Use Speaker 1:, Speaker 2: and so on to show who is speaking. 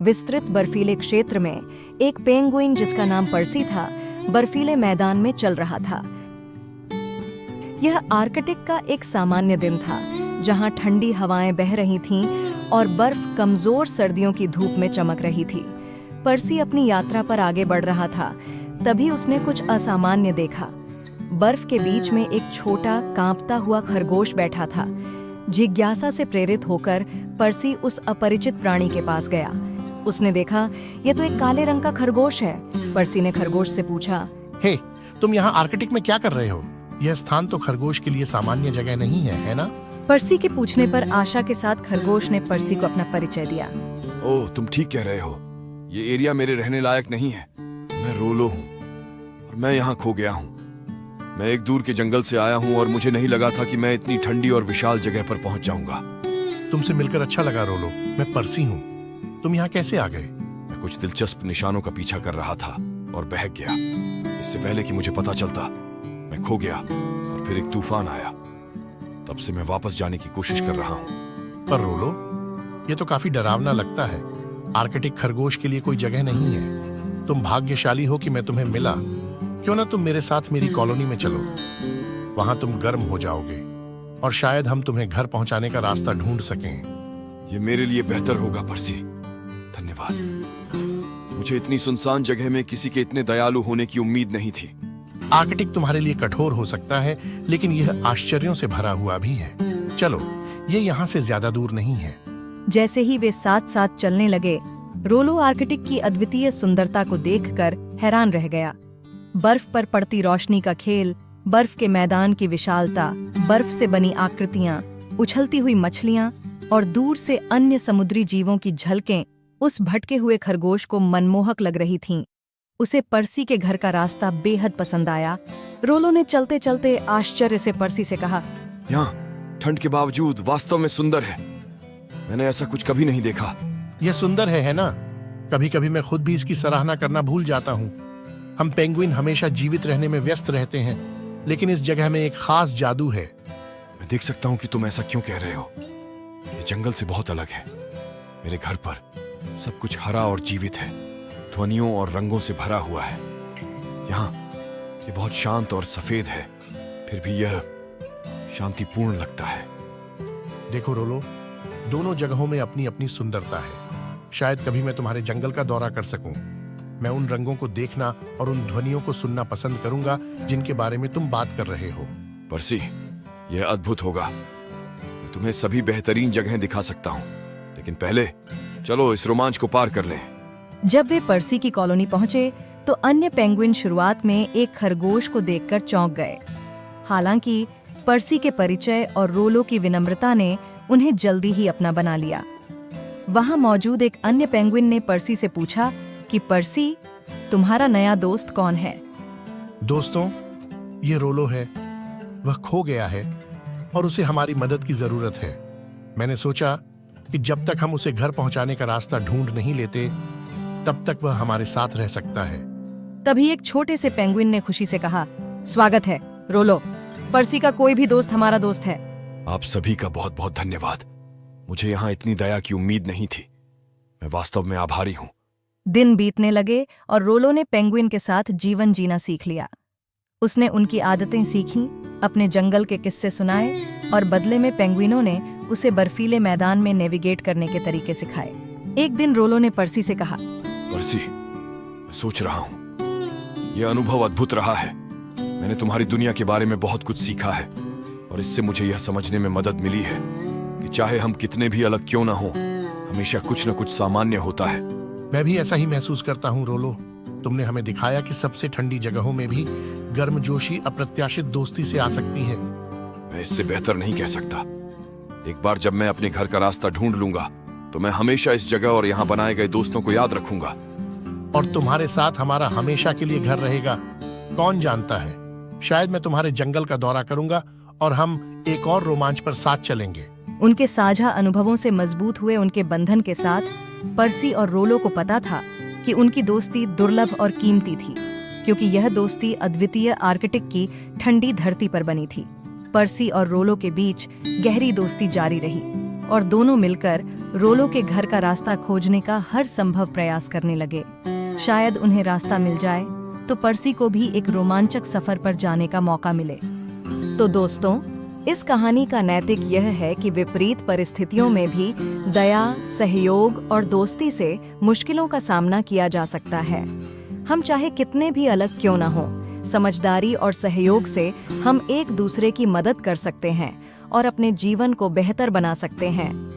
Speaker 1: विस्तृत बर्फीले क्षेत्र में एक पेंगुइन जिसका नाम पर्सी था, बर्फीले मैदान में चल रहा था। यह आर्कटिक का एक सामान्य दिन था, जहां ठंडी हवाएं बह रही थीं और बर्फ कमजोर सर्दियों की धूप में चमक रही थी। पर्सी अपनी यात्रा पर आगे बढ़ रहा था, तभी उसने कुछ असामान्य देखा। बर्फ के बीच में एक छोटा कांपता हुआ खरगोश बैठा था। जिज्ञासा से प्रेरित होकर पर्सी उस अपरिचित प्राणी के पास गया। उसने देखा, यह तो एक काले रंग का खरगोश है। पर्सी ने खरगोश से पूछा,
Speaker 2: हे, तुम यहाँ आर्कटिक में क्या कर रहे हो? यह स्थान तो खरगोश के लिए सामान्य जगह नहीं है ना?
Speaker 1: पर्सी के पूछने पर आशा के साथ खरगोश ने पर्सी को अपना परिचय दिया।
Speaker 3: ओह, तुम ठीक कह रहे हो। ये एरिया मेरे रहने लायक नहीं है। मैं रोलो हूँ और मैं यहाँ खो गया हूँ। मैं एक दूर के जंगल से आया हूँ और मुझे नहीं लगा था कि मैं इतनी ठंडी और विशाल जगह पर पहुँच जाऊंगा।
Speaker 2: तुमसे मिलकर अच्छा लगा रोलो। मैं पर्सी हूँ। तुम यहाँ कैसे आ गए?
Speaker 3: मैं कुछ दिलचस्प निशानों का पीछा कर रहा था और बहक गया। इससे पहले कि मुझे पता चलता, मैं खो गया और फिर एक तूफान आया। तब से मैं वापस जाने की कोशिश कर रहा हूँ।
Speaker 2: पर रोलो, ये तो काफी डरावना लगता है। आर्कटिक खरगोश के लिए कोई जगह नहीं है। तुम भाग्यशाली हो कि मैं तुम्हें मिला। क्यों ना तुम मेरे साथ मेरी कॉलोनी में चलो। वहां तुम गर्म हो जाओगे और शायद हम तुम्हें घर पहुंचाने का रास्ता ढूंढ सकें।
Speaker 3: ये मेरे लिए बेहतर होगा पर्सी। धन्यवाद। मुझे इतनी सुनसान जगह में किसी के इतने दयालु होने की उम्मीद नहीं थी।
Speaker 2: आर्कटिक तुम्हारे लिए कठोर हो सकता है, लेकिन यह आश्चर्यों से भरा हुआ भी है। चलो, ये यहाँ से ज्यादा दूर नहीं है।
Speaker 1: जैसे ही वे साथ साथ चलने लगे, रोलो आर्कटिक की अद्वितीय सुंदरता को देखकर हैरान रह गया। बर्फ पर पड़ती रोशनी का खेल, बर्फ के मैदान की विशालता, बर्फ से बनी आकृतियां, उछलती हुई मछलियां और दूर से अन्य समुद्री जीवों की झलकें उस भटके हुए खरगोश को मनमोहक लग रही थीं। उसे पर्सी के घर का रास्ता बेहद पसंद आया। रोलो ने चलते चलते आश्चर्य से पर्सी से कहा,
Speaker 3: यहाँ ठंड के बावजूद वास्तव में सुंदर है। मैंने ऐसा कुछ कभी नहीं देखा।
Speaker 2: यह सुंदर है ना? कभी कभी मैं खुद भी इसकी सराहना करना भूल जाता हूँ। हम पेंगुइन हमेशा जीवित रहने में व्यस्त रहते हैं, लेकिन इस जगह में एक खास जादू है।
Speaker 3: मैं देख सकता हूँ कि तुम ऐसा क्यों कह रहे हो। ये जंगल से बहुत अलग है। मेरे घर पर सब कुछ हरा और जीवित है, ध्वनियों और रंगों से भरा हुआ है। यहाँ ये बहुत शांत और सफेद है, फिर भी यह शांतिपूर्ण लगता है।
Speaker 2: देखो रोलो, दोनों जगहों में अपनी अपनी सुंदरता है। शायद कभी मैं तुम्हारे जंगल का दौरा कर सकूं। मैं उन रंगों को देखना और उन ध्वनियों को सुनना पसंद करूंगा जिनके बारे में तुम बात कर रहे हो।
Speaker 3: पर्सी, यह अद्भुत होगा। मैं तुम्हें सभी बेहतरीन जगहें दिखा सकता हूँ, लेकिन पहले चलो इस रोमांच को पार कर लें।
Speaker 1: जब वे पर्सी की कॉलोनी पहुंचे तो अन्य पेंगुइन शुरुआत में एक खरगोश को देखकर चौंक गए। हालांकि पर्सी के परिचय और रोलो की विनम्रता ने उन्हें जल्दी ही अपना बना लिया। वहां मौजूद एक अन्य पेंगुइन ने पर्सी से पूछा कि पर्सी, तुम्हारा नया दोस्त कौन है?
Speaker 2: दोस्तों, ये रोलो है। वह खो गया है और उसे हमारी मदद की जरूरत है। मैंने सोचा कि जब तक हम उसे घर पहुंचाने का रास्ता ढूंढ नहीं लेते, तब तक वह हमारे साथ रह सकता है।
Speaker 1: तभी एक छोटे से पेंगुइन ने खुशी से कहा, स्वागत है रोलो। पर्सी का कोई भी दोस्त हमारा दोस्त है।
Speaker 3: आप सभी का बहुत बहुत धन्यवाद। मुझे यहाँ इतनी दया की उम्मीद नहीं थी। मैं वास्तव में आभारी हूँ।
Speaker 1: दिन बीतने लगे और रोलो ने पेंगुइन के साथ जीवन जीना सीख लिया। उसने उनकी आदतें सीखीं, अपने जंगल के किस्से सुनाए और बदले में पेंगुइनों ने उसे बर्फीले मैदान में नेविगेट करने के तरीके सिखाए। एक दिन रोलो ने पर्सी से कहा,
Speaker 3: पर्सी, मैं सोच रहा हूँ, यह अनुभव अद्भुत रहा है। मैंने तुम्हारी दुनिया के बारे में बहुत कुछ सीखा है और इससे मुझे यह समझने में मदद मिली है कि चाहे हम कितने भी अलग क्यों ना हो, हमेशा कुछ न कुछ सामान्य होता है।
Speaker 2: मैं भी ऐसा ही महसूस करता हूँ रोलो। तुमने हमें दिखाया कि सबसे ठंडी जगहों में भी गर्मजोशी अप्रत्याशित दोस्ती से आ सकती है।
Speaker 3: मैं इससे बेहतर नहीं कह सकता। एक बार जब मैं अपने घर का रास्ता ढूंढ लूंगा तो मैं हमेशा इस जगह और यहाँ बनाए गए दोस्तों को याद रखूंगा।
Speaker 2: और तुम्हारे साथ हमारा हमेशा के लिए घर रहेगा। कौन जानता है, शायद मैं तुम्हारे जंगल का दौरा करूंगा और हम एक और रोमांच पर साथ चलेंगे।
Speaker 1: उनके साझा अनुभवों से मजबूत हुए उनके बंधन के साथ पर्सी और रोलो को पता था कि उनकी दोस्ती दुर्लभ और कीमती थी, क्योंकि यह दोस्ती अद्वितीय आर्कटिक की ठंडी धरती पर बनी थी। पर्सी और रोलो के बीच गहरी दोस्ती जारी रही। और दोनों मिलकर रोलो के घर का रास्ता खोजने का हर संभव प्रयास करने लगे। शायद उन्हें रास्ता मिल जाए तो पर्सी को भी एक रोमांचक सफर पर जाने का मौका मिले। तो दोस्तों, इस कहानी का नैतिक यह है कि विपरीत परिस्थितियों में भी दया, सहयोग और दोस्ती से मुश्किलों का सामना किया जा सकता है। हम चाहे कितने भी अलग क्यों ना हों, समझदारी और सहयोग से हम एक दूसरे की मदद कर सकते हैं और अपने जीवन को बेहतर बना सकते हैं।